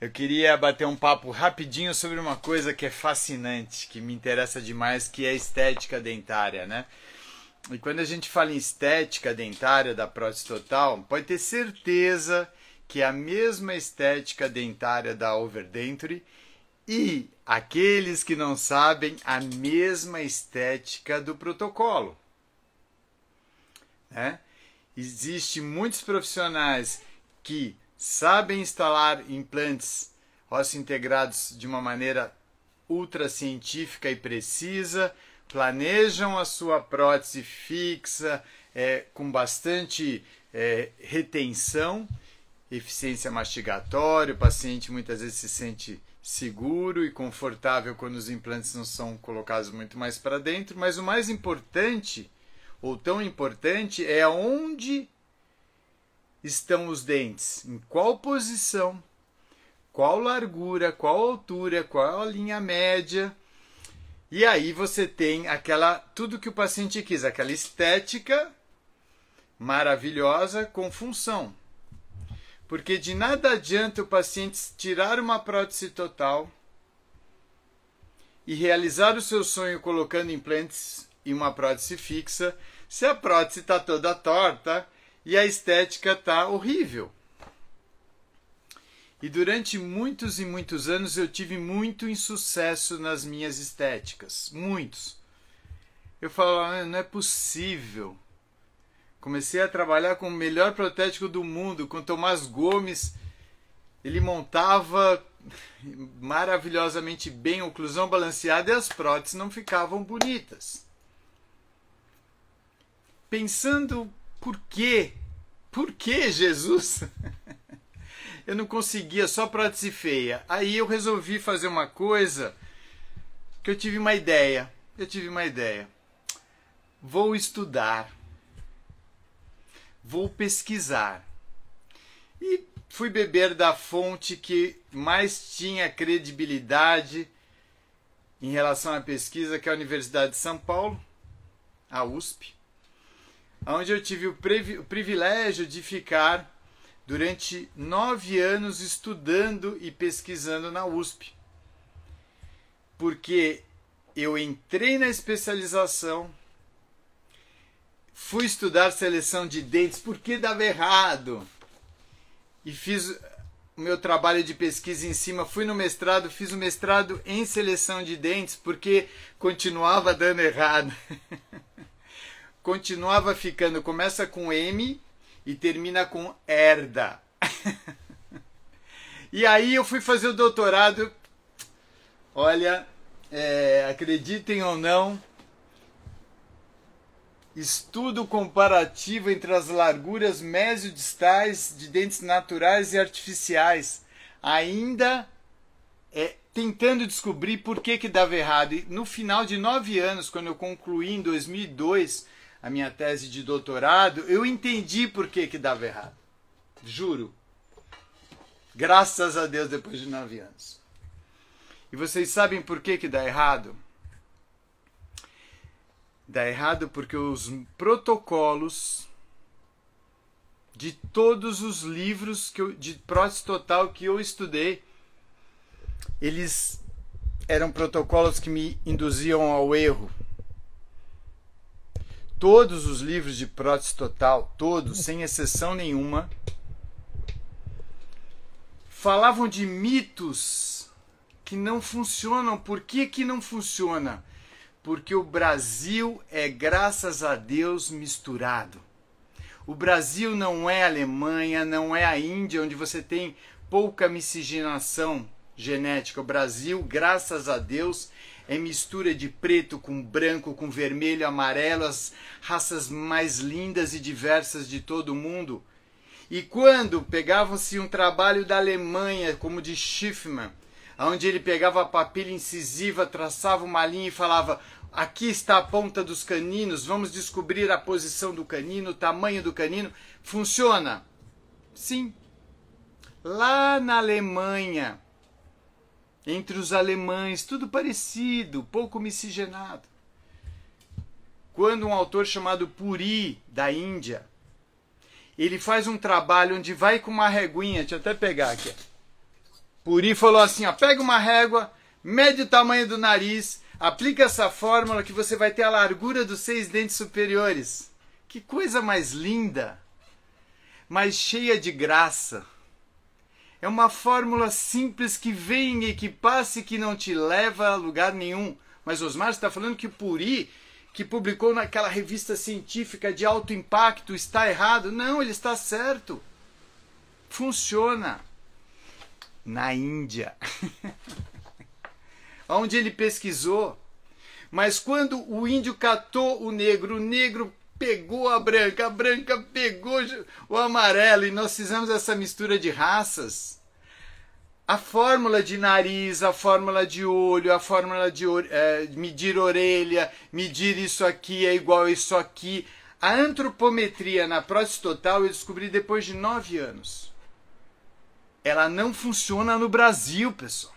Eu queria bater um papo rapidinho sobre uma coisa que é fascinante, que me interessa demais, que é a estética dentária, né? E quando a gente fala em estética dentária da prótese total, pode ter certeza que é a mesma estética dentária da Overdenture e aqueles que não sabem, a mesma estética do protocolo, né? Existem muitos profissionais que sabem instalar implantes ósseo-integrados de uma maneira ultra científica e precisa, planejam a sua prótese fixa com bastante retenção, eficiência mastigatória, o paciente muitas vezes se sente seguro e confortável quando os implantes não são colocados muito mais para dentro, mas o mais importante, ou tão importante, é onde estão os dentes, em qual posição, qual largura, qual altura, qual a linha média. E aí você tem tudo que o paciente quis, aquela estética maravilhosa com função. Porque de nada adianta o paciente tirar uma prótese total e realizar o seu sonho colocando implantes em uma prótese fixa, se a prótese está toda torta e a estética está horrível. E durante muitos e muitos anos eu tive muito insucesso nas minhas estéticas. Muitos. Eu falava, não é possível. Comecei a trabalhar com o melhor protético do mundo, com Tomás Gomes. Ele montava maravilhosamente bem, oclusão balanceada, e as próteses não ficavam bonitas. Pensando, por quê? Por que, Jesus? Eu não conseguia, só prótese feia. Aí eu resolvi fazer uma coisa que eu tive uma ideia. Vou estudar. Vou pesquisar. E fui beber da fonte que mais tinha credibilidade em relação à pesquisa, que é a Universidade de São Paulo, a USP, onde eu tive o privilégio de ficar durante 9 anos estudando e pesquisando na USP. Porque eu entrei na especialização, fui estudar seleção de dentes porque dava errado. E fiz o meu trabalho de pesquisa em cima, fui no mestrado, fiz o mestrado em seleção de dentes porque continuava dando errado. Continuava ficando, começa com M e termina com herda. E aí eu fui fazer o doutorado. Olha, acreditem ou não, estudo comparativo entre as larguras mesiodistais de dentes naturais e artificiais. Ainda tentando descobrir por que dava errado. E no final de 9 anos, quando eu concluí em 2002 a minha tese de doutorado, eu entendi por que dava errado. Juro. Graças a Deus, depois de 9 anos. E vocês sabem por que dá errado? Dá errado porque os protocolos de todos os livros de prótese total que eu estudei, eles eram protocolos que me induziam ao erro. Todos os livros de prótese total, todos, sem exceção nenhuma, falavam de mitos que não funcionam. Por que não funciona? Porque o Brasil é, graças a Deus, misturado. O Brasil não é a Alemanha, não é a Índia, onde você tem pouca miscigenação genética. O Brasil, graças a Deus, é mistura de preto com branco, com vermelho, amarelo, as raças mais lindas e diversas de todo o mundo. E quando pegavam-se um trabalho da Alemanha, como de Schiffmann, onde ele pegava a papila incisiva, traçava uma linha e falava: aqui está a ponta dos caninos, vamos descobrir a posição do canino, o tamanho do canino. Funciona? Sim. Lá na Alemanha, entre os alemães, tudo parecido, pouco miscigenado. Quando um autor chamado Puri, da Índia, ele faz um trabalho onde vai com uma reguinha, deixa eu até pegar aqui, Puri falou assim, ó, pega uma régua, mede o tamanho do nariz, aplica essa fórmula que você vai ter a largura dos 6 dentes superiores. Que coisa mais linda, mais cheia de graça. É uma fórmula simples que vem e que passa e que não te leva a lugar nenhum. Mas Osmar está falando que o Puri, que publicou naquela revista científica de alto impacto, está errado. Não, ele está certo. Funciona. Na Índia, onde ele pesquisou. Mas quando o índio catou o negro pegou a branca pegou o amarelo, e nós fizemos essa mistura de raças. A fórmula de nariz, a fórmula de olho, a fórmula de medir orelha, medir isso aqui é igual a isso aqui. A antropometria na prótese total eu descobri depois de 9 anos. Ela não funciona no Brasil, pessoal.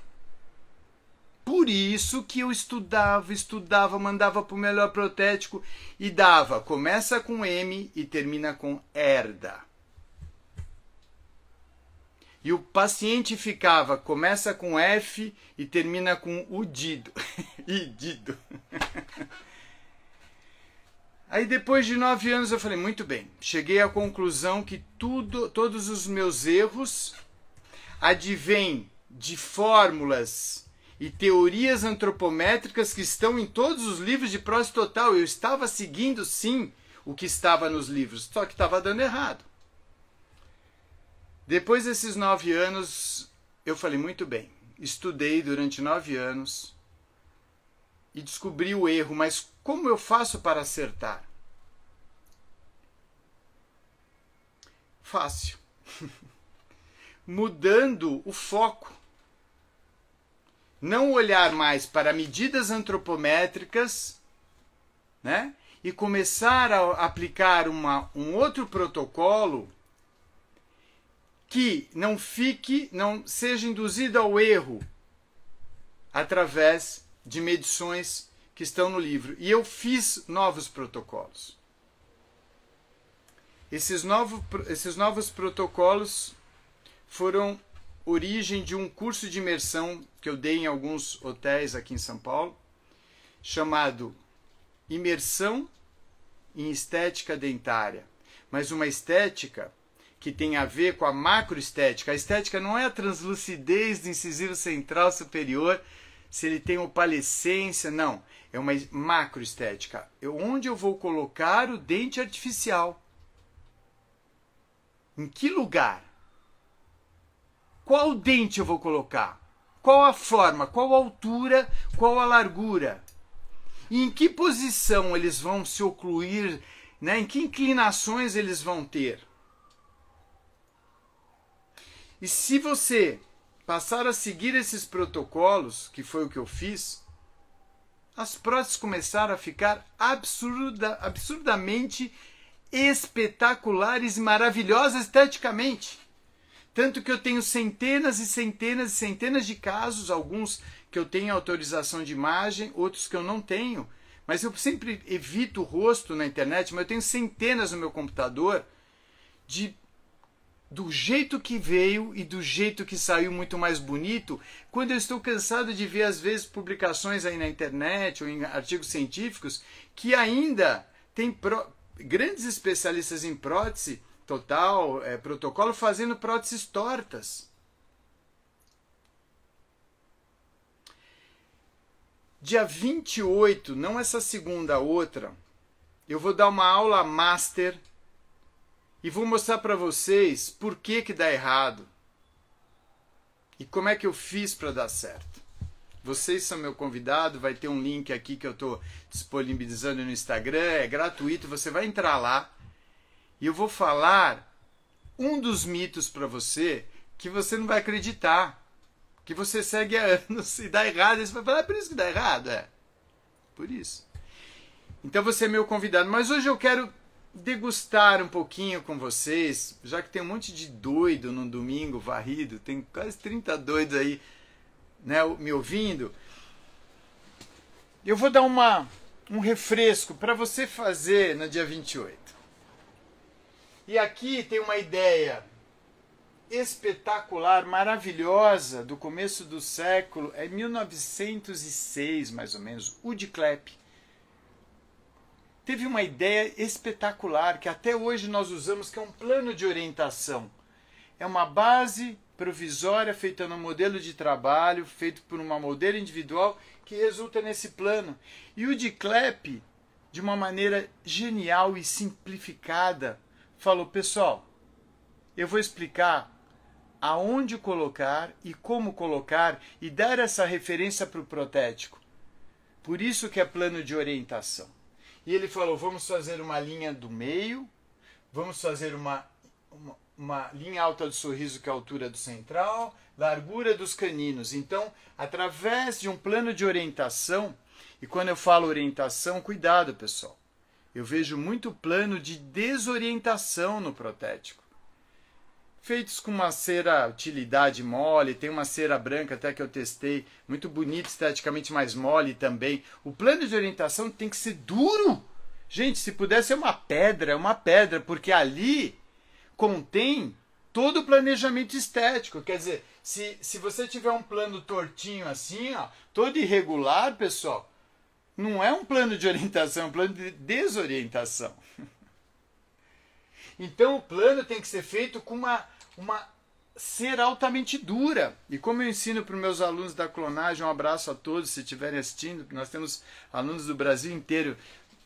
Por isso que eu estudava, mandava para o melhor protético e dava. Começa com M e termina com herda. E o paciente ficava, começa com F e termina com udido. Idido. Aí depois de 9 anos eu falei, muito bem, cheguei à conclusão que todos os meus erros advêm de fórmulas e teorias antropométricas que estão em todos os livros de prótese total. Eu estava seguindo, sim, o que estava nos livros, só que estava dando errado. Depois desses 9 anos, eu falei, muito bem, estudei durante 9 anos e descobri o erro, mas como eu faço para acertar? Fácil. Mudando o foco. Não olhar mais para medidas antropométricas, né? E começar a aplicar um outro protocolo que não seja induzido ao erro através de medições que estão no livro. E eu fiz novos protocolos. Esses novos protocolos foram origem de um curso de imersão que eu dei em alguns hotéis aqui em São Paulo, chamado Imersão em Estética Dentária. Mas uma estética que tem a ver com a macroestética. A estética não é a translucidez do incisivo central superior, se ele tem opalescência, não. É uma macroestética. Onde eu vou colocar o dente artificial? Em que lugar? Qual dente eu vou colocar? Qual a forma? Qual a altura? Qual a largura? E em que posição eles vão se ocluir? Né? Em que inclinações eles vão ter? E se você passar a seguir esses protocolos, que foi o que eu fiz, as próteses começaram a ficar absurdamente espetaculares e maravilhosas esteticamente. Tanto que eu tenho centenas e centenas e centenas de casos, alguns que eu tenho autorização de imagem, outros que eu não tenho, mas eu sempre evito o rosto na internet, mas eu tenho centenas no meu computador do jeito que veio e do jeito que saiu muito mais bonito, quando eu estou cansado de ver às vezes publicações aí na internet ou em artigos científicos que ainda tem grandes especialistas em prótese total, protocolo, fazendo próteses tortas. Dia 28, não essa segunda, a outra, eu vou dar uma aula master e vou mostrar para vocês por que dá errado e como é que eu fiz para dar certo. Vocês são meu convidado, vai ter um link aqui que eu estou disponibilizando no Instagram, é gratuito, você vai entrar lá e eu vou falar um dos mitos para você que você não vai acreditar, que você segue há anos e dá errado, e você vai falar, é por isso que dá errado? É, por isso. Então você é meu convidado, mas hoje eu quero degustar um pouquinho com vocês, já que tem um monte de doido no domingo varrido, tem quase 30 doidos aí, né, me ouvindo. Eu vou dar um refresco para você fazer no dia 28. E aqui tem uma ideia espetacular, maravilhosa, do começo do século, é 1906 mais ou menos, o de Klepp. Teve uma ideia espetacular que até hoje nós usamos, que é um plano de orientação. É uma base provisória feita no modelo de trabalho, feito por uma modelo individual, que resulta nesse plano. E o de Klepp, de uma maneira genial e simplificada, falou: pessoal, eu vou explicar aonde colocar e como colocar e dar essa referência para o protético. Por isso que é plano de orientação. E ele falou: vamos fazer uma linha do meio, vamos fazer uma linha alta do sorriso, que é a altura do central, largura dos caninos. Então, através de um plano de orientação, e quando eu falo orientação, cuidado, pessoal, eu vejo muito plano de desorientação no protético. Feitos com uma cera utilidade mole, tem uma cera branca até que eu testei, muito bonita, esteticamente mais mole também. O plano de orientação tem que ser duro. Gente, se pudesse ser uma pedra, porque ali contém todo o planejamento estético. Quer dizer, se você tiver um plano tortinho assim, ó, todo irregular, pessoal, não é um plano de orientação, é um plano de desorientação. Então o plano tem que ser feito com uma cera altamente dura. E como eu ensino para os meus alunos da clonagem, um abraço a todos se estiverem assistindo, nós temos alunos do Brasil inteiro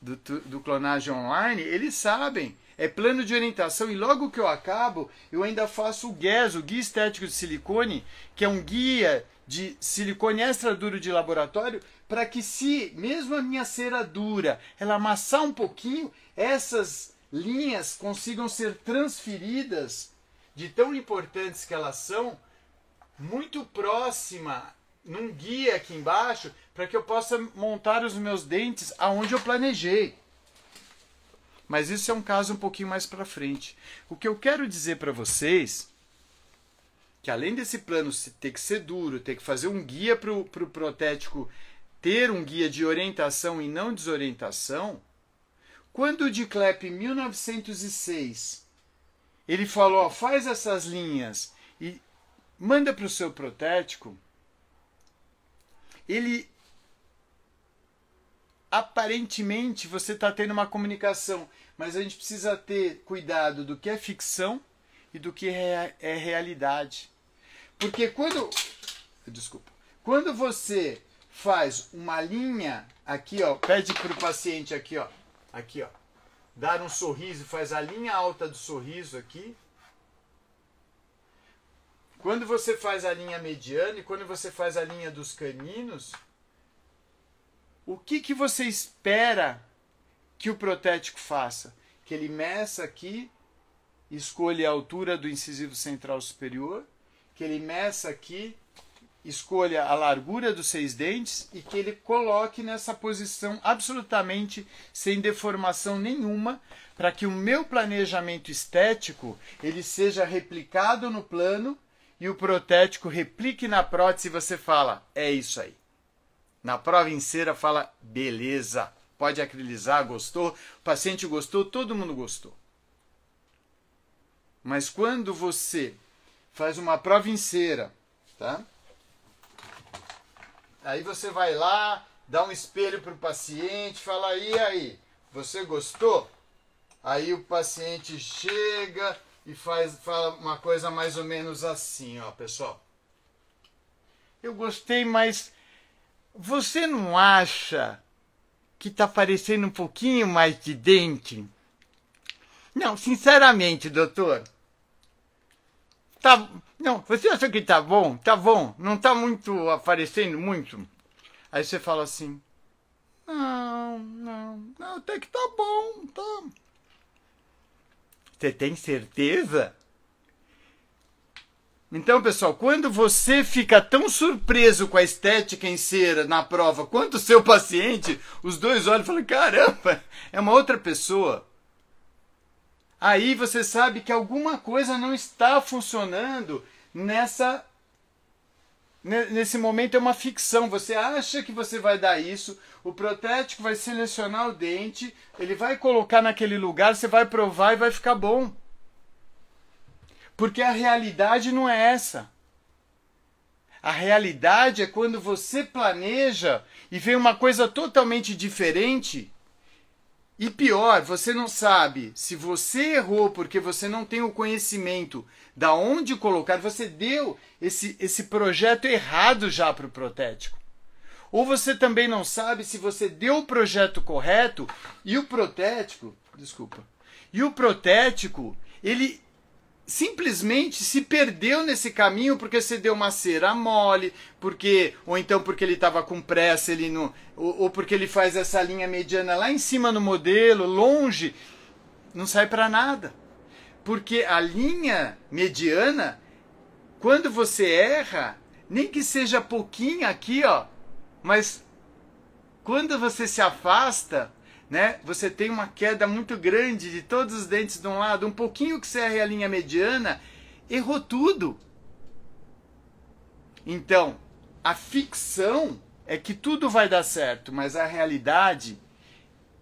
do clonagem online, eles sabem, é plano de orientação. E logo que eu acabo, eu ainda faço o GES, o Guia Estético de Silicone, que é um guia de silicone extra duro de laboratório, para que, se mesmo a minha cera dura, ela amassar um pouquinho, essas linhas consigam ser transferidas, de tão importantes que elas são, muito próxima, num guia aqui embaixo, para que eu possa montar os meus dentes aonde eu planejei. Mas isso é um caso um pouquinho mais para frente. O que eu quero dizer para vocês, que além desse plano ter que ser duro, ter que fazer um guia para o protético, ter um guia de orientação e não desorientação, quando o de Klepp, em 1906, ele falou: ó, faz essas linhas e manda para o seu protético, ele, aparentemente, você está tendo uma comunicação, mas a gente precisa ter cuidado do que é ficção e do que é realidade. Porque quando você faz uma linha aqui, ó, pede para o paciente aqui, ó, dar um sorriso, faz a linha alta do sorriso aqui. Quando você faz a linha mediana e quando você faz a linha dos caninos, o que você espera que o protético faça? Que ele meça aqui, escolha a altura do incisivo central superior, que ele meça aqui, escolha a largura dos 6 dentes e que ele coloque nessa posição absolutamente sem deformação nenhuma, para que o meu planejamento estético ele seja replicado no plano e o protético replique na prótese e você fala: é isso aí. Na prova em cera fala: beleza, pode acrilizar, gostou, o paciente gostou, todo mundo gostou. Mas quando você faz uma prova em cera, tá? Aí você vai lá, dá um espelho para o paciente, fala: e aí, você gostou? Aí o paciente chega e fala uma coisa mais ou menos assim, ó, pessoal. Eu gostei, mas você não acha que está parecendo um pouquinho mais de dente? Não, sinceramente, doutor. Não, você acha que tá bom? Tá bom, não tá muito aparecendo muito? Aí você fala assim: não, até que tá bom, tá. Você tem certeza? Então, pessoal, quando você fica tão surpreso com a estética em cera na prova quanto o seu paciente, os dois olham e falam: caramba, é uma outra pessoa. Aí você sabe que alguma coisa não está funcionando nesse momento, é uma ficção. Você acha que você vai dar isso, o protético vai selecionar o dente, ele vai colocar naquele lugar, você vai provar e vai ficar bom. Porque a realidade não é essa. A realidade é quando você planeja e vê uma coisa totalmente diferente. E pior, você não sabe se você errou porque você não tem o conhecimento da onde colocar, você deu esse projeto errado já para o protético. Ou você também não sabe se você deu o projeto correto e o protético, ele simplesmente se perdeu nesse caminho porque você deu uma cera mole, ou então porque ele estava com pressa, ou porque ele faz essa linha mediana lá em cima no modelo, longe, não sai para nada. Porque a linha mediana, quando você erra, nem que seja pouquinho aqui, ó, mas quando você se afasta, né, você tem uma queda muito grande de todos os dentes de um lado, um pouquinho que você erre a linha mediana, errou tudo. Então, a ficção é que tudo vai dar certo, mas a realidade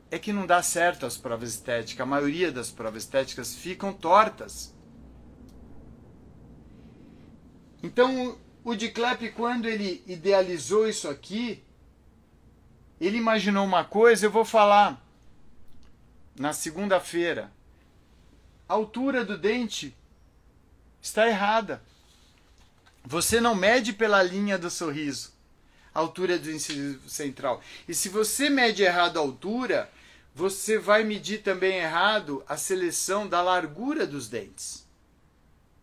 é que não dá certo as provas estéticas. A maioria das provas estéticas ficam tortas. Então, o de Klepp, quando ele idealizou isso aqui, ele imaginou uma coisa, eu vou falar na segunda-feira. A altura do dente está errada. Você não mede pela linha do sorriso, a altura do incisivo central. E se você mede errado a altura, você vai medir também errado a seleção da largura dos dentes.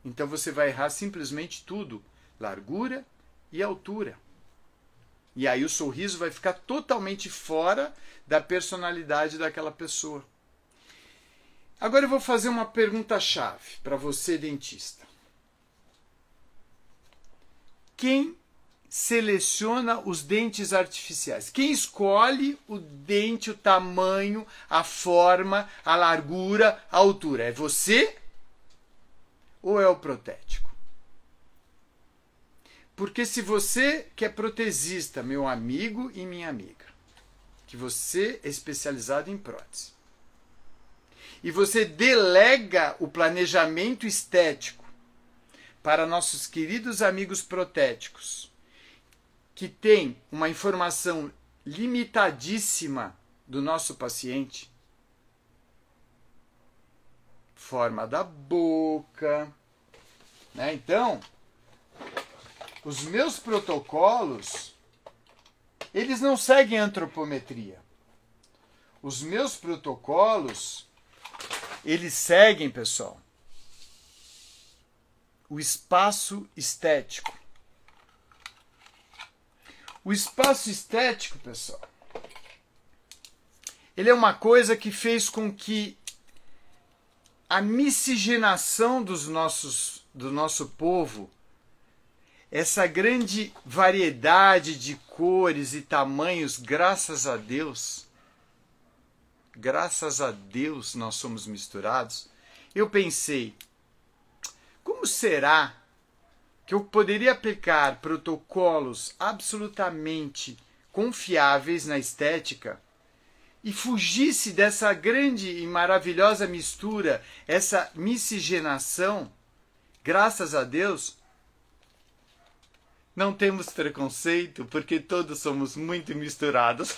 Então você vai errar simplesmente tudo, largura e altura. E aí o sorriso vai ficar totalmente fora da personalidade daquela pessoa. Agora eu vou fazer uma pergunta-chave para você, dentista. Quem seleciona os dentes artificiais? Quem escolhe o dente, o tamanho, a forma, a largura, a altura? É você ou é o protético? Porque se você que é protesista, meu amigo e minha amiga, que você é especializado em prótese, e você delega o planejamento estético para nossos queridos amigos protéticos, que tem uma informação limitadíssima do nosso paciente, forma da boca, né? Então, os meus protocolos, eles não seguem antropometria. Os meus protocolos, eles seguem, pessoal, o espaço estético. O espaço estético, pessoal, ele é uma coisa que fez com que a miscigenação do nosso povo, essa grande variedade de cores e tamanhos, graças a Deus nós somos misturados. Eu pensei, como será que eu poderia aplicar protocolos absolutamente confiáveis na estética e fugisse dessa grande e maravilhosa mistura, essa miscigenação? Graças a Deus, não temos preconceito, porque todos somos muito misturados.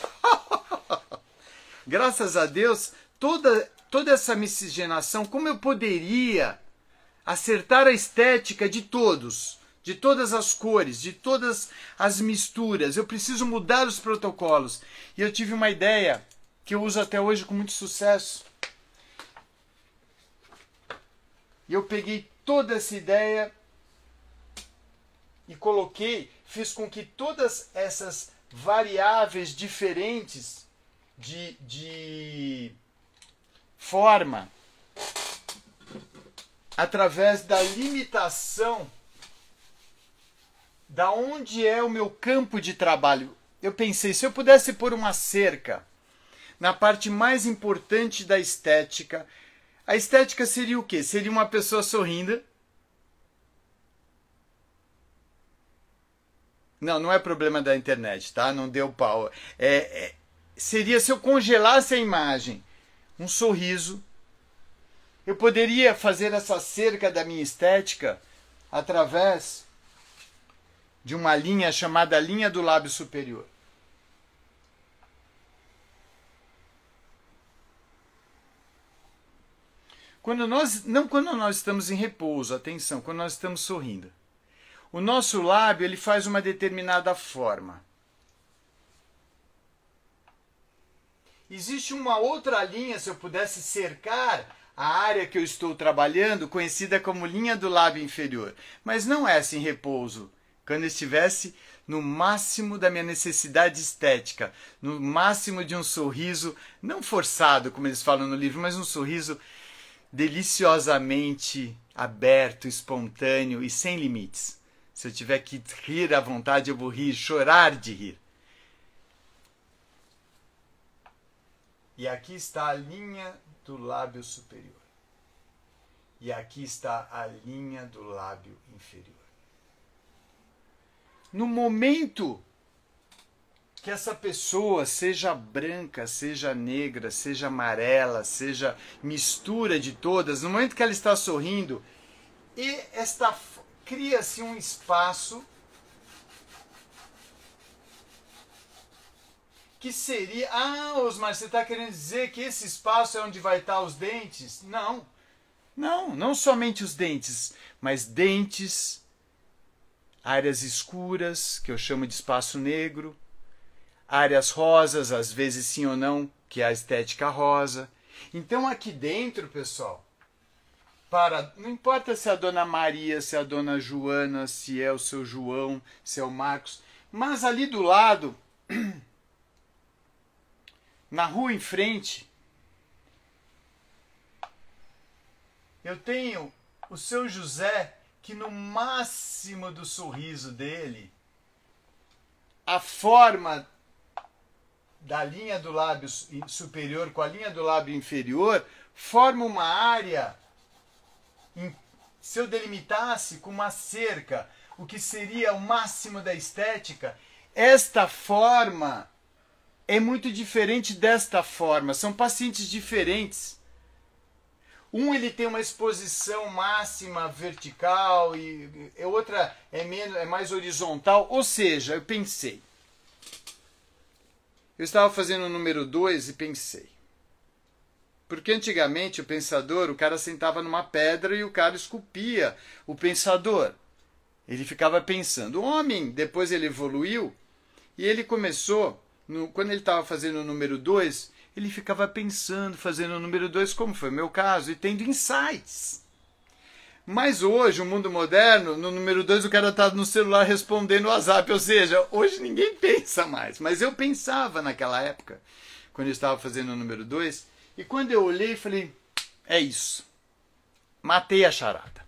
Graças a Deus, toda essa miscigenação, como eu poderia acertar a estética de todos, de todas as cores, de todas as misturas? Eu preciso mudar os protocolos. E eu tive uma ideia que eu uso até hoje com muito sucesso. E eu peguei toda essa ideia e fiz com que todas essas variáveis diferentes de forma, através da limitação da onde é o meu campo de trabalho. Eu pensei, se eu pudesse pôr uma cerca na parte mais importante da estética, a estética seria o quê? Seria uma pessoa sorrindo. Não é problema da internet, tá? Não deu pau. Seria se eu congelasse a imagem, um sorriso, Eu poderia fazer essa cerca da minha estética através de uma linha chamada linha do lábio superior. Quando nós estamos em repouso, atenção, quando nós estamos sorrindo, o nosso lábio ele faz uma determinada forma. Existe uma outra linha, se eu pudesse cercar a área que eu estou trabalhando, conhecida como linha do lábio inferior, mas não essa em repouso, quando eu estivesse no máximo da minha necessidade estética, no máximo de um sorriso, não forçado, como eles falam no livro, mas um sorriso deliciosamente aberto, espontâneo e sem limites. Se eu tiver que rir à vontade, eu vou rir, chorar de rir. E aqui está a linha do lábio superior. E aqui está a linha do lábio inferior. No momento que essa pessoa, seja branca, seja negra, seja amarela, seja mistura de todas, no momento que ela está sorrindo, e cria-se um espaço que seria... Ah, Osmar, você está querendo dizer que esse espaço é onde vai estar os dentes? Não. Não somente os dentes, mas dentes, áreas escuras, que eu chamo de espaço negro, áreas rosas, às vezes sim ou não, que é a estética rosa. Então aqui dentro, pessoal, não importa se é a dona Maria, se é a dona Joana, se é o seu João, se é o Marcos, mas ali do lado, na rua em frente, eu tenho o seu José, que no máximo do sorriso dele, a forma da linha do lábio superior com a linha do lábio inferior forma uma área, se eu delimitasse com uma cerca, o que seria o máximo da estética, esta forma é muito diferente desta forma, são pacientes diferentes. Um ele tem uma exposição máxima vertical e outra é mais horizontal, ou seja, eu pensei. Eu estava fazendo o número 2 e pensei. Porque antigamente o pensador, o cara sentava numa pedra e o cara esculpia o pensador. Ele ficava pensando. O homem, depois ele evoluiu e ele começou, quando ele estava fazendo o número 2, ele ficava pensando, fazendo o número 2, como foi o meu caso, e tendo insights. Mas hoje, o mundo moderno, no número 2 o cara está no celular respondendo o WhatsApp, ou seja, hoje ninguém pensa mais. Mas eu pensava naquela época, quando eu estava fazendo o número 2, e quando eu olhei, falei, é isso. Matei a charada.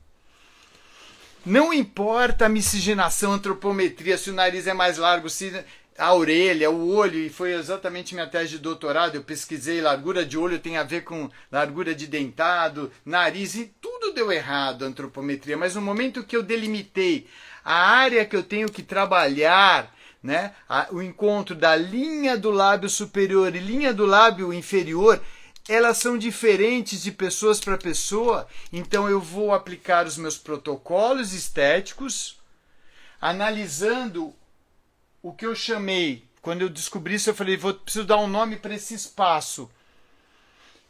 Não importa a miscigenação, a antropometria, se o nariz é mais largo, se a orelha, o olho, e foi exatamente minha tese de doutorado, eu pesquisei largura de olho tem a ver com largura de dentado, nariz, e tudo deu errado a antropometria, mas no momento que eu delimitei a área que eu tenho que trabalhar, né, o encontro da linha do lábio superior e linha do lábio inferior, elas são diferentes de pessoas para pessoa, então eu vou aplicar os meus protocolos estéticos, analisando o que eu chamei, quando eu descobri isso, eu falei, preciso dar um nome para esse espaço,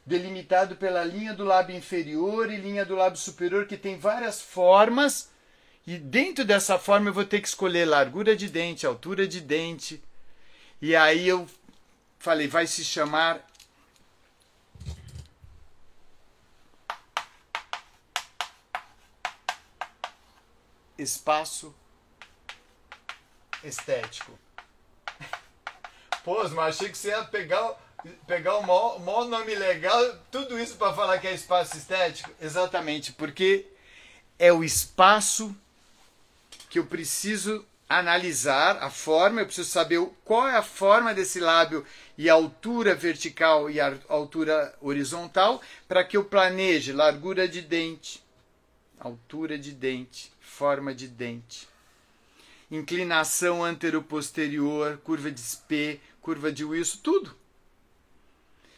delimitado pela linha do lábio inferior e linha do lábio superior, que tem várias formas, e dentro dessa forma eu vou ter que escolher largura de dente, altura de dente, e aí eu falei, vai se chamar espaço estético. Pô, mas achei que você ia pegar o maior nome legal, tudo isso para falar que é espaço estético? Exatamente, porque é o espaço que eu preciso analisar, a forma, eu preciso saber qual é a forma desse lábio e a altura vertical e a altura horizontal, para que eu planeje largura de dente, altura de dente, forma de dente, inclinação antero-posterior, curva de Spee, curva de Wilson, tudo.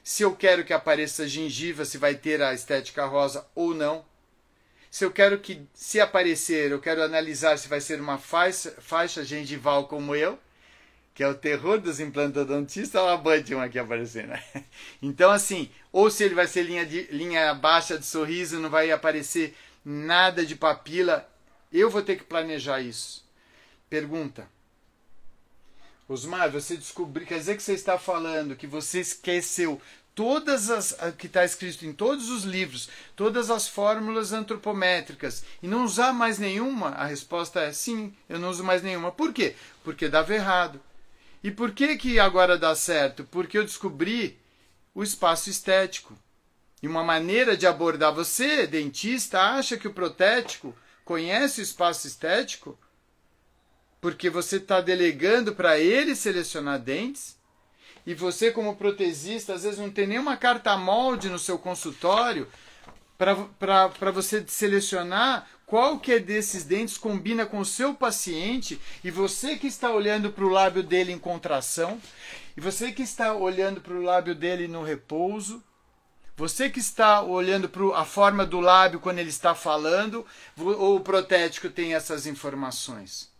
se eu quero que apareça a gengiva, se vai ter a estética rosa ou não. Se eu quero que, se aparecer, eu quero analisar se vai ser uma faixa gengival como eu, que é o terror dos implantodontistas, olha a Bunting aqui aparecendo. Então, assim, ou se ele vai ser linha baixa de sorriso, não vai aparecer nada de papila, eu vou ter que planejar isso. Pergunta. Osmar, você descobriu, quer dizer que você está falando que você esqueceu todas as que está escrito em todos os livros, todas as fórmulas antropométricas e não usar mais nenhuma? A resposta é sim, eu não uso mais nenhuma. Por quê? Porque dava errado. E por que que agora dá certo? Porque eu descobri o espaço estético. E uma maneira de abordar, você, dentista, acha que o protético conhece o espaço estético? Porque você está delegando para ele selecionar dentes? E você, como protesista, às vezes não tem nenhuma carta molde no seu consultório para você selecionar qual que é desses dentes combina com o seu paciente, e você que está olhando para o lábio dele em contração, e você que está olhando para o lábio dele no repouso, você que está olhando para a forma do lábio quando ele está falando, ou o protético tem essas informações?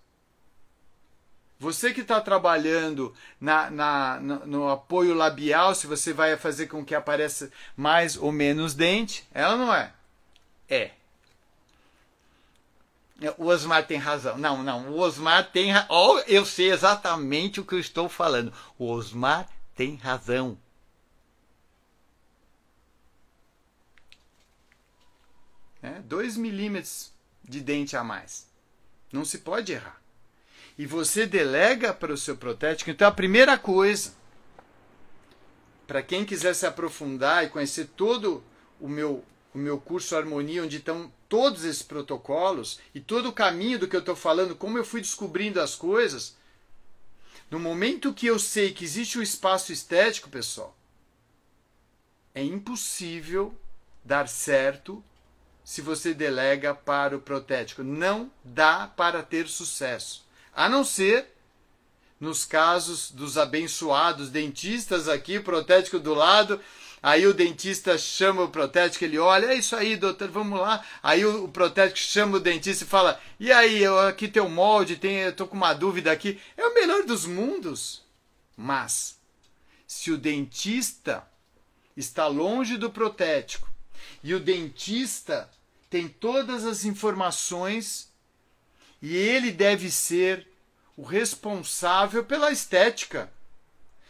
Você que está trabalhando no apoio labial, se você vai fazer com que apareça mais ou menos dente, é ou não é? É. O Osmar tem razão. Não, o Osmar tem razão. Oh, eu sei exatamente o que eu estou falando. O Osmar tem razão. É, 2 milímetros de dente a mais. Não se pode errar. E você delega para o seu protético. Então, a primeira coisa, para quem quiser se aprofundar e conhecer todo o meu curso Harmonia, onde estão todos esses protocolos e todo o caminho do que eu estou falando, como eu fui descobrindo as coisas, no momento que eu sei que existe o espaço estético, pessoal, é impossível dar certo se você delega para o protético. Não dá para ter sucesso. A não ser nos casos dos abençoados dentistas aqui, protético do lado, aí o dentista chama o protético, ele olha, é isso aí, doutor, vamos lá. Aí o protético chama o dentista e fala, e aí, aqui tem o molde, eu estou com uma dúvida aqui. É o melhor dos mundos. Mas, se o dentista está longe do protético e o dentista tem todas as informações, e ele deve ser o responsável pela estética.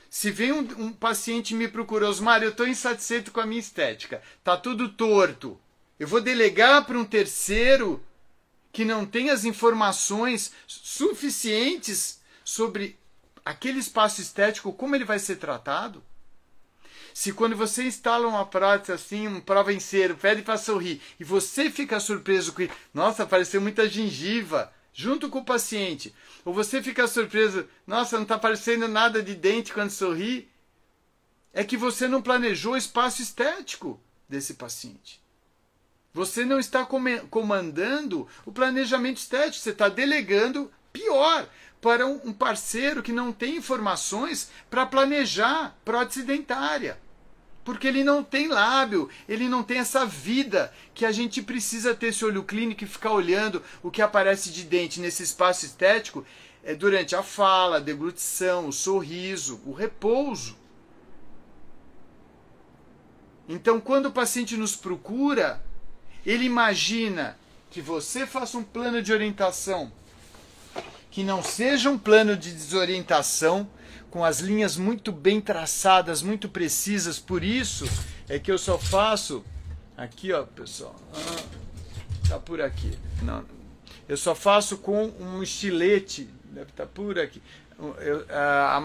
Se vem um paciente me procura, Osmar, eu estou insatisfeito com a minha estética, está tudo torto. Eu vou delegar para um terceiro que não tem as informações suficientes sobre aquele espaço estético, como ele vai ser tratado? Se quando você instala uma prótese assim, uma prova em cera, pede para sorrir, e você fica surpreso com, nossa, apareceu muita gengiva, junto com o paciente, ou você fica surpreso, nossa, não está aparecendo nada de dente quando sorri, é que você não planejou o espaço estético desse paciente. Você não está comandando o planejamento estético, você está delegando, pior, para um parceiro que não tem informações para planejar prótese dentária. Porque ele não tem lábio, ele não tem essa vida que a gente precisa ter esse olho clínico e ficar olhando o que aparece de dente nesse espaço estético durante a fala, a deglutição, o sorriso, o repouso. Então, quando o paciente nos procura, ele imagina que você faça um plano de orientação, que não seja um plano de desorientação, com as linhas muito bem traçadas, muito precisas. Por isso é que eu só faço aqui, ó, pessoal. Tá por aqui. Não, eu só faço com um estilete, deve estar por aqui.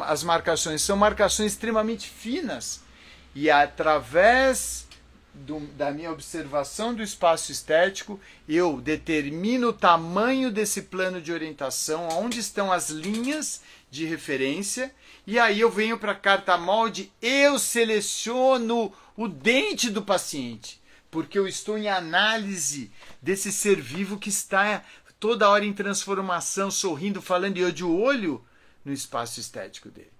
As marcações são marcações extremamente finas e através da minha observação do espaço estético, eu determino o tamanho desse plano de orientação, onde estão as linhas de referência, e aí eu venho para a carta molde, eu seleciono o dente do paciente, porque eu estou em análise desse ser vivo que está toda hora em transformação, sorrindo, falando, e eu de olho no espaço estético dele.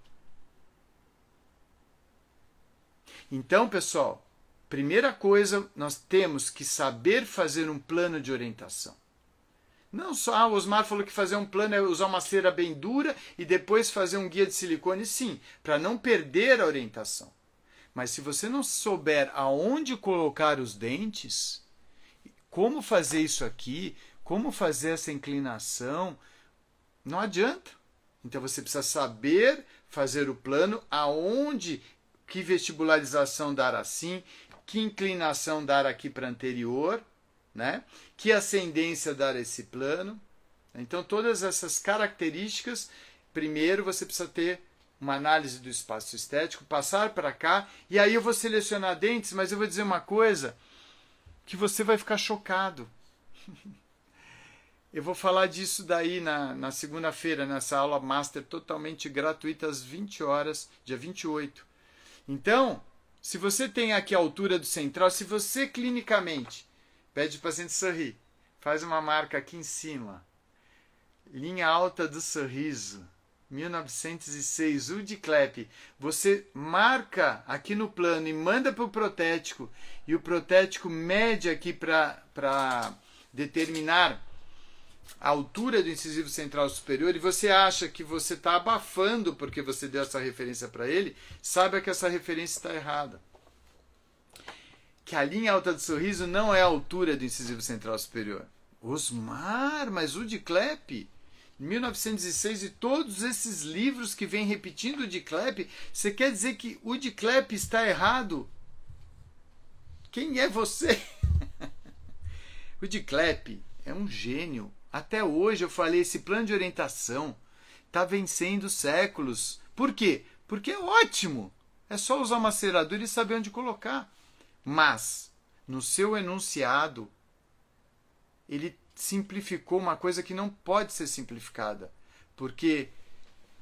Então, pessoal, primeira coisa, nós temos que saber fazer um plano de orientação. Não só, o Osmar falou que fazer um plano é usar uma cera bem dura e depois fazer um guia de silicone, sim, para não perder a orientação. Mas se você não souber aonde colocar os dentes, como fazer isso aqui, como fazer essa inclinação, não adianta. Então você precisa saber fazer o plano, aonde, que vestibularização dar assim, que inclinação dar aqui para anterior, né? Que ascendência dar a esse plano. Então todas essas características, primeiro você precisa ter uma análise do espaço estético, passar para cá, e aí eu vou selecionar dentes, mas eu vou dizer uma coisa que você vai ficar chocado. Eu vou falar disso daí na segunda-feira, nessa aula master totalmente gratuita às 20 horas, dia 28. Então, se você tem aqui a altura do central, se você clinicamente pede para o paciente sorrir, faz uma marca aqui em cima, linha alta do sorriso, 1906, Udi Klepp, você marca aqui no plano e manda para o protético, e o protético mede aqui para determinar a altura do incisivo central superior, e você acha que você está abafando porque você deu essa referência para ele, saiba que essa referência está errada. Que a linha alta do sorriso não é a altura do incisivo central superior. Osmar, mas Udi Klepp, 1906, e todos esses livros que vêm repetindo Udi Klepp, você quer dizer que Udi Klepp está errado? Quem é você? Udi Klepp é um gênio. Até hoje eu falei, esse plano de orientação está vencendo séculos. Por quê? Porque é ótimo. É só usar uma ceradura e saber onde colocar. Mas, no seu enunciado, ele simplificou uma coisa que não pode ser simplificada. Porque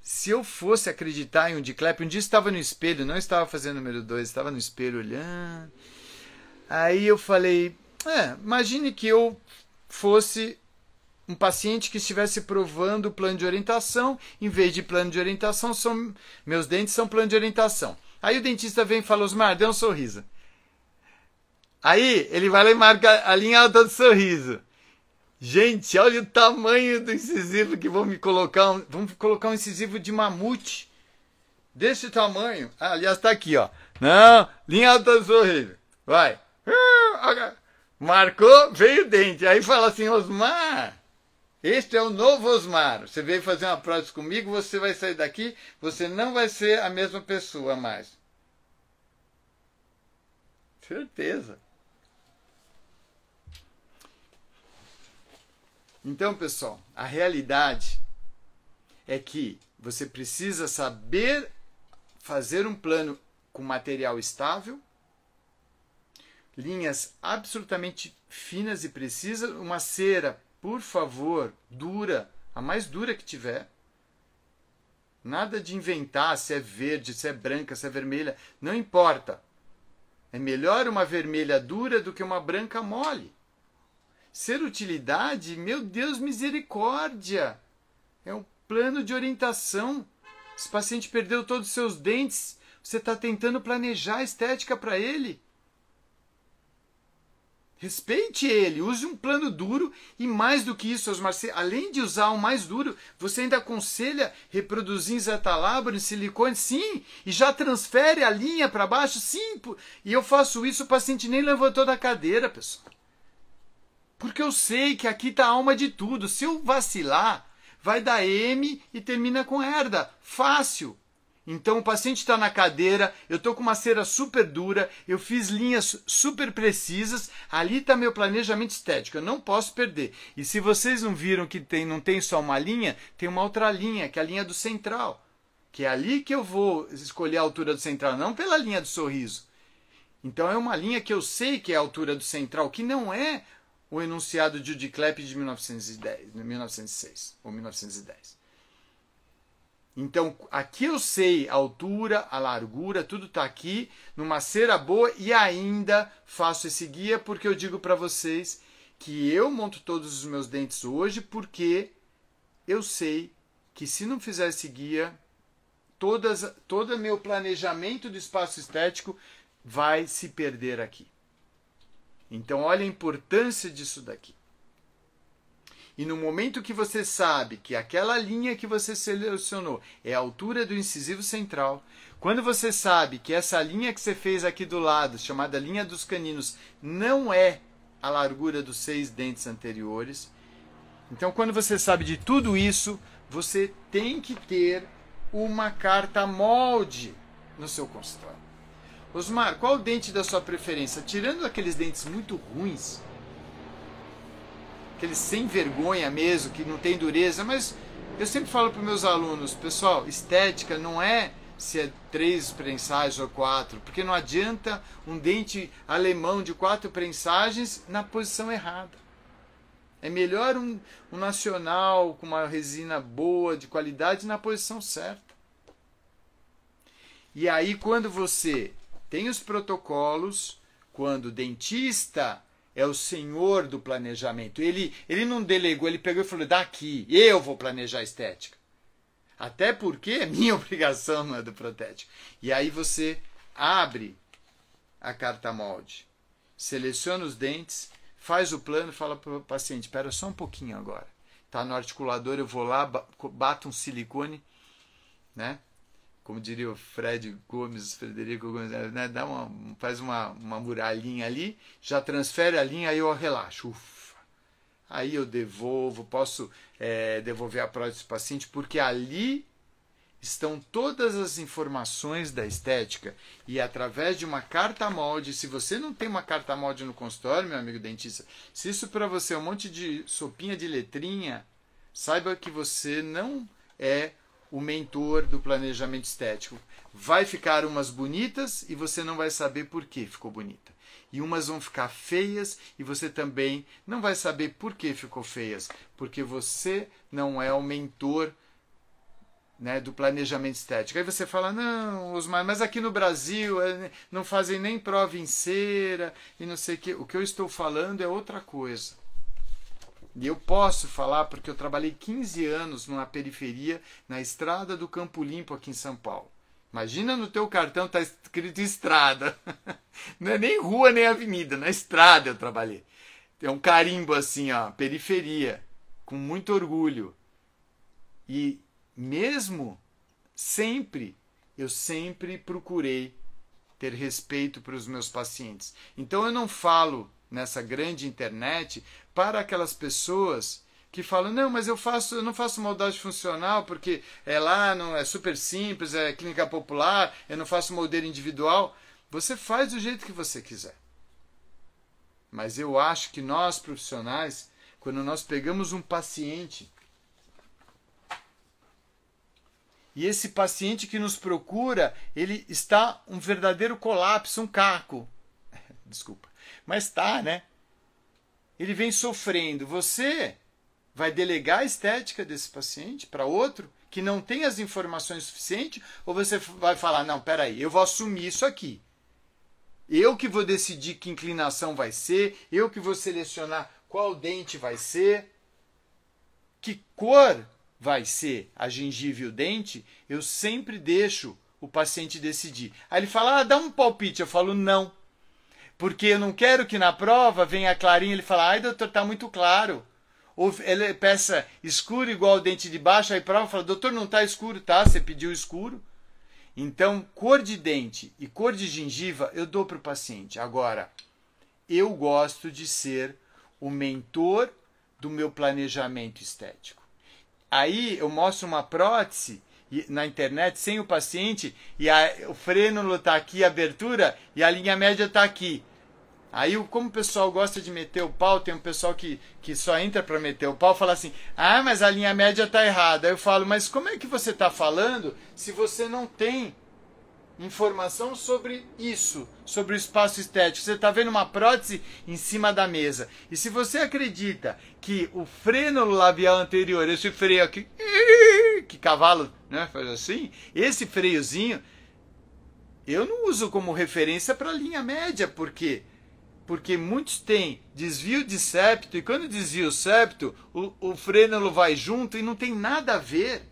se eu fosse acreditar em Udi Klepp, um dia estava no espelho, não estava fazendo número 2, estava no espelho olhando. Aí eu falei, imagine que eu fosse um paciente que estivesse provando o plano de orientação, em vez de plano de orientação, meus dentes são plano de orientação. Aí o dentista vem e fala, Osmar, dê um sorriso. Aí ele vai lá e marca a linha alta do sorriso. Gente, olha o tamanho do incisivo que vão me colocar. Vamos colocar um incisivo de mamute. Desse tamanho. Ah, aliás, está aqui, ó. Não, linha alta do sorriso. Vai. Marcou, veio o dente. Aí fala assim, Osmar, este é o novo Osmar. Você veio fazer uma prótese comigo, você vai sair daqui, você não vai ser a mesma pessoa mais. Certeza. Então, pessoal, a realidade é que você precisa saber fazer um plano com material estável, linhas absolutamente finas e precisas, uma cera, por favor, dura, a mais dura que tiver. Nada de inventar se é verde, se é branca, se é vermelha, não importa. É melhor uma vermelha dura do que uma branca mole. Ser utilidade, meu Deus, misericórdia! É um plano de orientação. Esse paciente perdeu todos os seus dentes, você está tentando planejar a estética para ele. Respeite ele, use um plano duro e mais do que isso, Osmar, além de usar o mais duro, você ainda aconselha reproduzir em Zetalabro, em silicone, sim, e já transfere a linha para baixo, sim, e eu faço isso, o paciente nem levantou da cadeira, pessoal. Porque eu sei que aqui está a alma de tudo, se eu vacilar, vai dar M e termina com herda, fácil. Então o paciente está na cadeira, eu estou com uma cera super dura, eu fiz linhas super precisas, ali está meu planejamento estético, eu não posso perder. E se vocês não viram que não tem só uma linha, tem uma outra linha, que é a linha do central. Que é ali que eu vou escolher a altura do central, não pela linha do sorriso. Então é uma linha que eu sei que é a altura do central, que não é o enunciado de Udi Klepp de 1906 ou 1910. Então, aqui eu sei a altura, a largura, tudo está aqui, numa cera boa, e ainda faço esse guia porque eu digo para vocês que eu monto todos os meus dentes hoje eu sei que se não fizer esse guia, todo meu planejamento do espaço estético vai se perder aqui. Então, olha a importância disso daqui. E no momento que você sabe que aquela linha que você selecionou é a altura do incisivo central, quando você sabe que essa linha que você fez aqui do lado, chamada linha dos caninos, não é a largura dos 6 dentes anteriores, então quando você sabe de tudo isso, você tem que ter uma carta molde no seu consultório. Osmar, qual o dente da sua preferência? Tirando aqueles dentes muito ruins, aqueles sem vergonha mesmo, que não tem dureza, mas eu sempre falo para os meus alunos, pessoal, estética não é se é 3 prensagens ou 4, porque não adianta um dente alemão de 4 prensagens na posição errada. É melhor um nacional com uma resina boa, de qualidade, na posição certa. E aí quando você tem os protocolos, quando o dentista é o senhor do planejamento. Ele não delegou, ele pegou e falou, daqui, eu vou planejar a estética. Até porque é minha obrigação, não é do protético. E aí você abre a carta molde, seleciona os dentes, faz o plano e fala para o paciente, espera só um pouquinho agora. Está no articulador, eu vou lá, bato um silicone, né? Como diria o Frederico Gomes, né? Faz uma muralhinha ali, já transfere a linha, aí eu relaxo. Ufa. Aí eu devolvo, posso devolver a prótese do paciente, porque ali estão todas as informações da estética. E através de uma carta molde, se você não tem uma carta molde no consultório, meu amigo dentista, se isso para você é um monte de sopinha de letrinha, saiba que você não é o mentor do planejamento estético. Vai ficar umas bonitas e você não vai saber por que ficou bonita. E umas vão ficar feias e você também não vai saber por que ficou feias. Porque você não é o mentor, né, do planejamento estético. Aí você fala, não, Osmar, mas aqui no Brasil não fazem nem prova em cera e não sei o que. O que eu estou falando é outra coisa. E eu posso falar porque eu trabalhei 15 anos numa periferia, na estrada do Campo Limpo aqui em São Paulo. Imagina no teu cartão tá escrito estrada. Não é nem rua nem avenida, na estrada eu trabalhei. Tem um carimbo assim, ó, periferia, com muito orgulho. E mesmo eu sempre procurei ter respeito para os meus pacientes. Então eu não falo nessa grande internet para aquelas pessoas que falam, não, mas eu não faço moldagem funcional porque não é super simples, é clínica popular, eu não faço moldeiro individual. Você faz do jeito que você quiser. Mas eu acho que nós profissionais, quando nós pegamos um paciente e esse paciente que nos procura, ele está um verdadeiro colapso, um caco. Desculpa. Mas tá, né? Ele vem sofrendo. Você vai delegar a estética desse paciente para outro que não tem as informações suficientes? Ou você vai falar, não, peraí, eu vou assumir isso aqui. Eu que vou decidir que inclinação vai ser, eu que vou selecionar qual dente vai ser, que cor vai ser a gengiva e o dente, eu sempre deixo o paciente decidir. Aí ele fala, dá um palpite. Eu falo, não. Porque eu não quero que na prova venha clarinho e ele fala, ai doutor, tá muito claro. Ou ele peça escuro igual o dente de baixo, aí a prova fala, doutor, não tá escuro, tá? Você pediu escuro. Então, cor de dente e cor de gengiva eu dou para o paciente. Agora, eu gosto de ser o mentor do meu planejamento estético. Aí eu mostro uma prótese na internet sem o paciente e o frênulo está aqui, a abertura, e a linha média está aqui. Aí, como o pessoal gosta de meter o pau, tem um pessoal que só entra para meter o pau, fala assim, mas a linha média está errada. Aí eu falo, mas como é que você está falando se você não tem informação sobre isso, sobre o espaço estético? Você está vendo uma prótese em cima da mesa. E se você acredita que o frênulo labial anterior, esse freio aqui, que cavalo, né, faz assim, esse freiozinho, eu não uso como referência para a linha média, porque muitos têm desvio de septo, e quando desvia o septo, o frênulo vai junto e não tem nada a ver.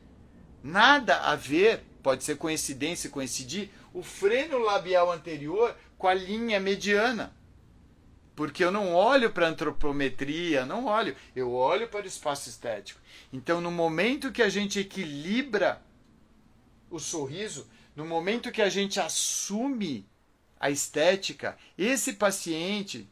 Nada a ver. Pode ser coincidência, coincidir. O frênulo labial anterior com a linha mediana. Porque eu não olho para a antropometria, não olho, eu olho para o espaço estético. Então, no momento que a gente equilibra o sorriso, no momento que a gente assume a estética, esse paciente,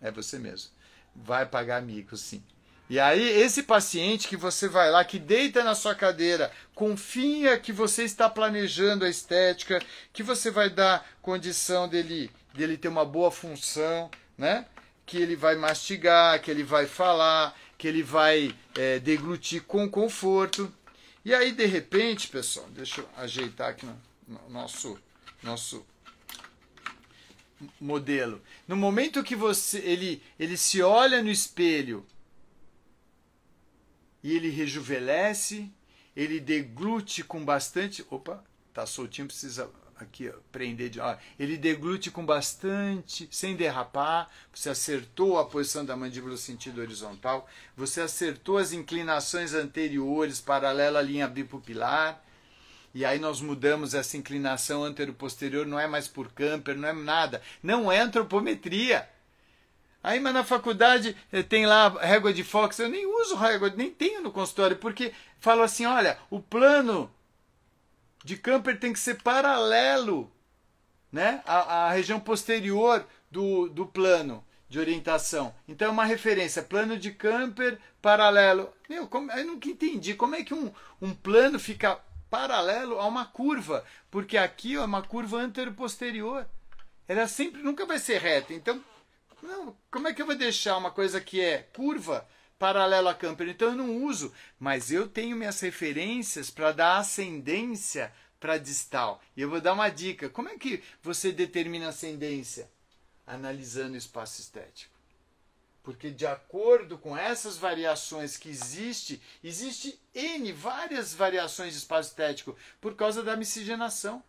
é você mesmo, vai pagar mico, sim. E aí, esse paciente que você vai lá, que deita na sua cadeira, confia que você está planejando a estética, que você vai dar condição dele ter uma boa função, né? Que ele vai mastigar, que ele vai falar, que ele vai deglutir com conforto. E aí, de repente, pessoal, deixa eu ajeitar aqui no nosso modelo. No momento que ele se olha no espelho e ele rejuvenesce, ele deglute com bastante... Opa, tá soltinho, precisa aqui ó, prender de... Ó, ele deglute com bastante, sem derrapar. Você acertou a posição da mandíbula no sentido horizontal. Você acertou as inclinações anteriores, paralela à linha bipupilar. E aí nós mudamos essa inclinação antero-posterior, não é mais por Camper, não é nada. Não é antropometria. Aí, mas na faculdade tem lá régua de Fox, eu nem uso régua, nem tenho no consultório, porque falo assim, olha, o plano de Camper tem que ser paralelo, né, à região posterior do plano de orientação. Então é uma referência, plano de Camper paralelo. Eu nunca entendi como é que um plano fica paralelo a uma curva, porque aqui é uma curva antero-posterior. Ela sempre, nunca vai ser reta, então... Não, como é que eu vou deixar uma coisa que é curva paralela a Camper? Então eu não uso, mas eu tenho minhas referências para dar ascendência para distal. E eu vou dar uma dica. Como é que você determina ascendência? Analisando o espaço estético. Porque de acordo com essas variações que existe várias variações de espaço estético por causa da miscigenação.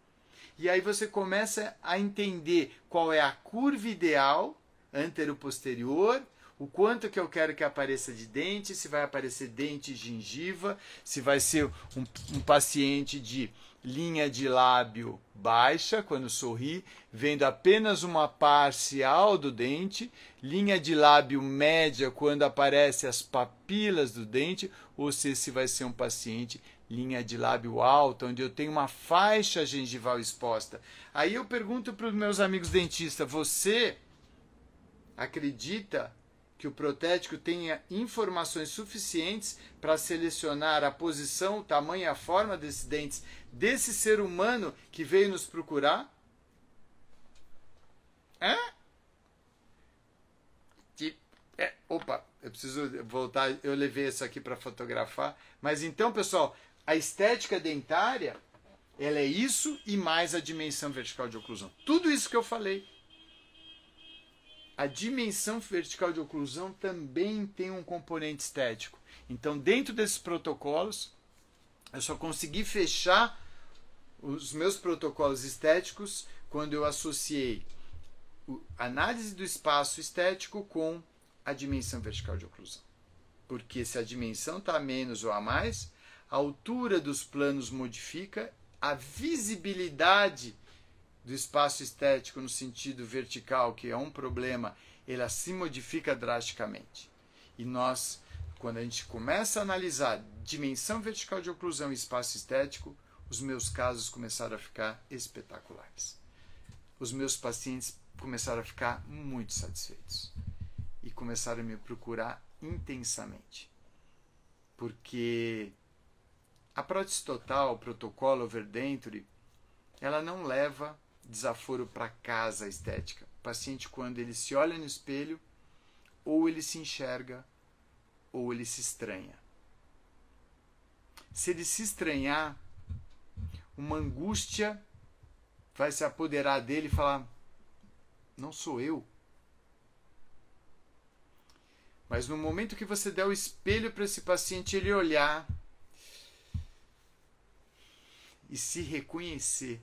E aí você começa a entender qual é a curva ideal antero-posterior, o quanto que eu quero que apareça de dente, se vai aparecer dente e gengiva, se vai ser um paciente de linha de lábio baixa, quando sorri, vendo apenas uma parcial do dente, linha de lábio média, quando aparecem as papilas do dente, ou se esse vai ser um paciente linha de lábio alta, onde eu tenho uma faixa gengival exposta. Aí eu pergunto para os meus amigos dentistas, você acredita que o protético tenha informações suficientes para selecionar a posição, o tamanho e a forma desses dentes desse ser humano que veio nos procurar? Opa, eu preciso voltar, eu levei isso aqui para fotografar. Mas então, pessoal, a estética dentária, ela é isso e mais a dimensão vertical de oclusão. Tudo isso que eu falei. A dimensão vertical de oclusão também tem um componente estético. Então, dentro desses protocolos, eu só consegui fechar os meus protocolos estéticos quando eu associei a análise do espaço estético com a dimensão vertical de oclusão. Porque se a dimensão está a menos ou a mais, a altura dos planos modifica, a visibilidade do espaço estético no sentido vertical, que é um problema, ela se modifica drasticamente. E nós, quando a gente começa a analisar dimensão vertical de oclusão e espaço estético, os meus casos começaram a ficar espetaculares. Os meus pacientes começaram a ficar muito satisfeitos. E começaram a me procurar intensamente. Porque a prótese total, o protocolo overdenture, ela não leva desaforo para casa estética. O paciente, quando ele se olha no espelho, ou ele se enxerga, ou ele se estranha. Se ele se estranhar, uma angústia vai se apoderar dele e falar, não sou eu. Mas no momento que você der o espelho para esse paciente, ele olhar e se reconhecer,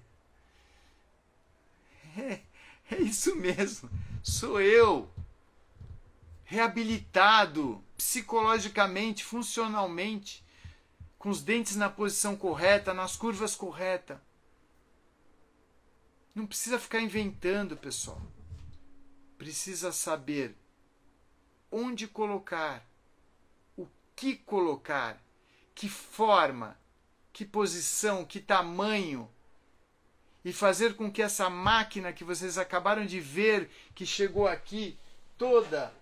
é isso mesmo, sou eu, reabilitado psicologicamente, funcionalmente, com os dentes na posição correta, nas curvas corretas. Não precisa ficar inventando, pessoal. Precisa saber onde colocar, o que colocar, que forma, que posição, que tamanho, e fazer com que essa máquina que vocês acabaram de ver, que chegou aqui toda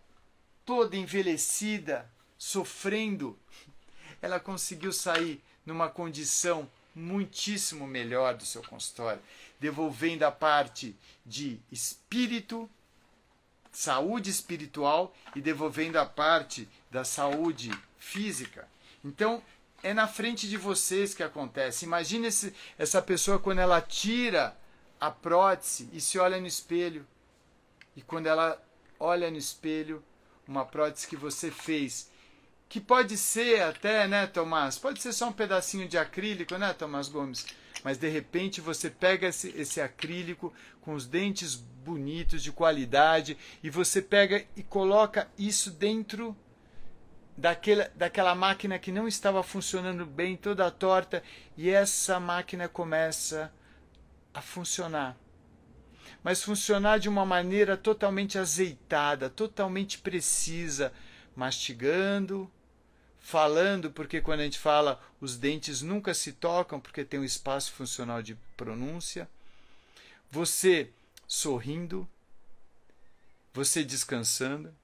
envelhecida, sofrendo, ela conseguiu sair numa condição muitíssimo melhor do seu consultório, devolvendo a parte de espírito, saúde espiritual, e devolvendo a parte da saúde física. Então, é na frente de vocês que acontece. Imagine essa pessoa quando ela tira a prótese e se olha no espelho. E quando ela olha no espelho, uma prótese que você fez, que pode ser até, né, Tomás? Pode ser só um pedacinho de acrílico, né, Tomás Gomes? Mas de repente você pega esse acrílico com os dentes bonitos, de qualidade, e você pega e coloca isso dentro daquela máquina que não estava funcionando bem, toda torta, e essa máquina começa a funcionar. Mas funcionar de uma maneira totalmente azeitada, totalmente precisa, mastigando, falando, porque quando a gente fala, os dentes nunca se tocam, porque tem um espaço funcional de pronúncia. Você sorrindo, você descansando,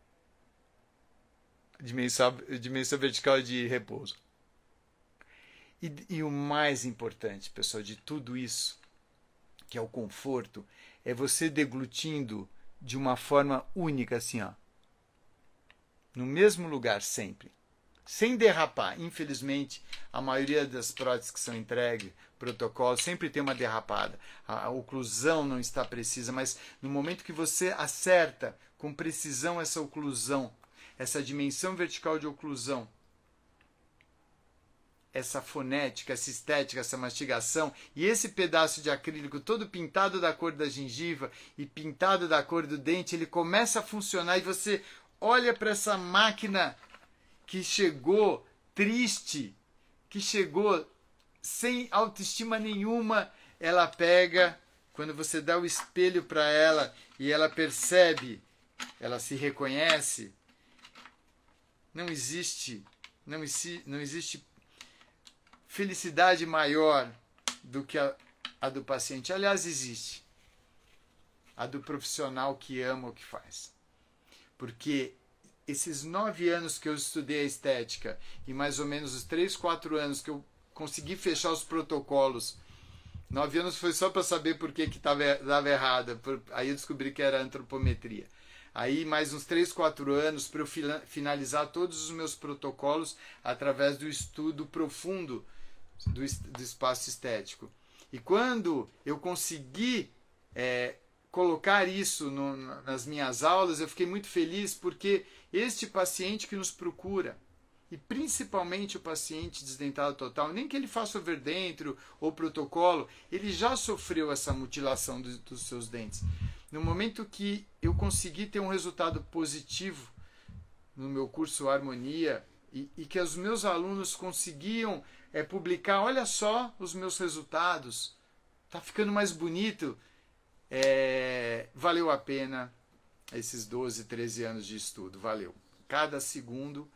dimensão vertical de repouso. E o mais importante, pessoal, de tudo isso, que é o conforto, é você deglutindo de uma forma única, assim, ó, no mesmo lugar sempre, sem derrapar. Infelizmente, a maioria das próteses que são entregues, protocolo, sempre tem uma derrapada. A oclusão não está precisa, mas no momento que você acerta com precisão essa oclusão, essa dimensão vertical de oclusão, essa fonética, essa estética, essa mastigação, e esse pedaço de acrílico todo pintado da cor da gengiva e pintado da cor do dente, ele começa a funcionar e você olha para essa máquina que chegou triste, que chegou sem autoestima nenhuma, ela pega, quando você dá o espelho para ela e ela percebe, ela se reconhece, não existe felicidade maior do que a do paciente. Aliás, existe. A do profissional que ama o que faz. Porque esses 9 anos que eu estudei a estética e mais ou menos os 3, 4 anos que eu consegui fechar os protocolos, 9 anos foi só para saber por que estava errado. Aí eu descobri que era antropometria. Aí mais uns 3, 4 anos para eu finalizar todos os meus protocolos através do estudo profundo do espaço estético. E quando eu consegui colocar isso nas minhas aulas, eu fiquei muito feliz, porque este paciente que nos procura, e principalmente o paciente desdentado total, nem que ele faça overdentro ou protocolo, ele já sofreu essa mutilação dos seus dentes. No momento que eu consegui ter um resultado positivo no meu curso Harmonia, e que os meus alunos conseguiam publicar, olha só os meus resultados, está ficando mais bonito, valeu a pena esses 12, 13 anos de estudo, valeu. Cada segundo,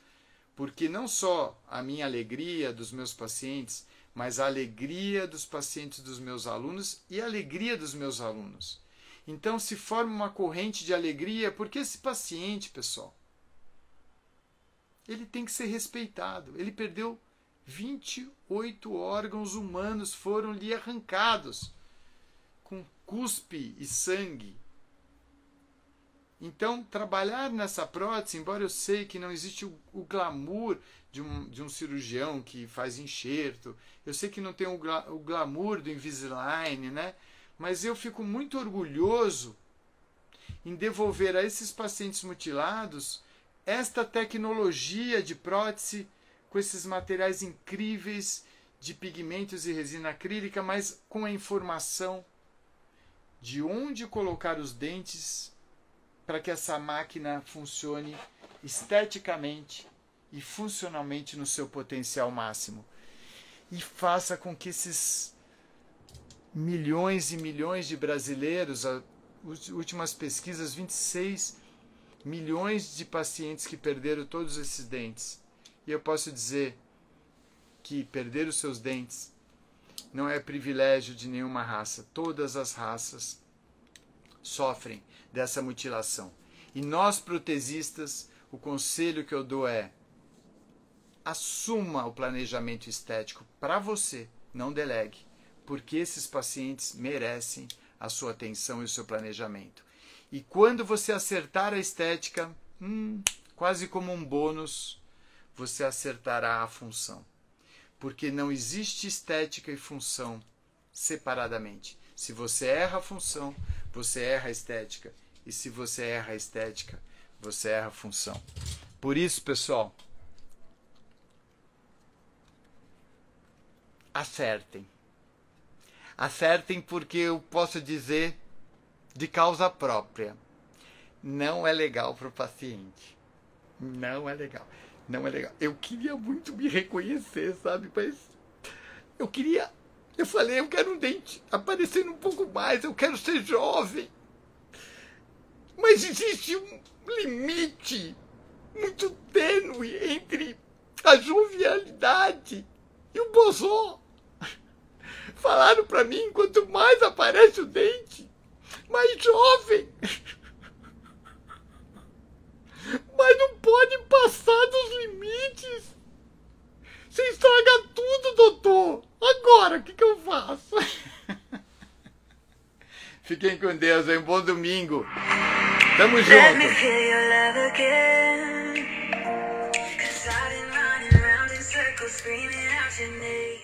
porque não só a minha alegria dos meus pacientes, mas a alegria dos pacientes dos meus alunos e a alegria dos meus alunos. Então se forma uma corrente de alegria, porque esse paciente, pessoal, ele tem que ser respeitado. Ele perdeu 28 órgãos humanos, foram lhe arrancados com cuspe e sangue. Então, trabalhar nessa prótese, embora eu sei que não existe o glamour de um cirurgião que faz enxerto, eu sei que não tem o glamour do Invisalign, né? Mas eu fico muito orgulhoso em devolver a esses pacientes mutilados esta tecnologia de prótese com esses materiais incríveis de pigmentos e resina acrílica, mas com a informação de onde colocar os dentes para que essa máquina funcione esteticamente e funcionalmente no seu potencial máximo. E faça com que esses milhões e milhões de brasileiros, as últimas pesquisas, 26 milhões de pacientes que perderam todos esses dentes. E eu posso dizer que perder os seus dentes não é privilégio de nenhuma raça. Todas as raças sofrem dessa mutilação. E nós, protesistas, o conselho que eu dou é: assuma o planejamento estético para você, não delegue, porque esses pacientes merecem a sua atenção e o seu planejamento. E quando você acertar a estética, quase como um bônus, você acertará a função. Porque não existe estética e função separadamente. Se você erra a função, você erra a estética. E se você erra a estética, você erra a função. Por isso, pessoal, acertem. Acertem, porque eu posso dizer de causa própria: não é legal para o paciente. Não é legal. Não é legal. Eu queria muito me reconhecer, sabe? Mas eu falei, eu quero um dente aparecendo um pouco mais, eu quero ser jovem. Mas existe um limite muito tênue entre a jovialidade e o bozó. Falaram pra mim, quanto mais aparece o dente, mais jovem. Mas não pode passar dos limites. Você estraga tudo, doutor. Agora, o que eu faço? Fiquem com Deus, um bom domingo. Tamo junto.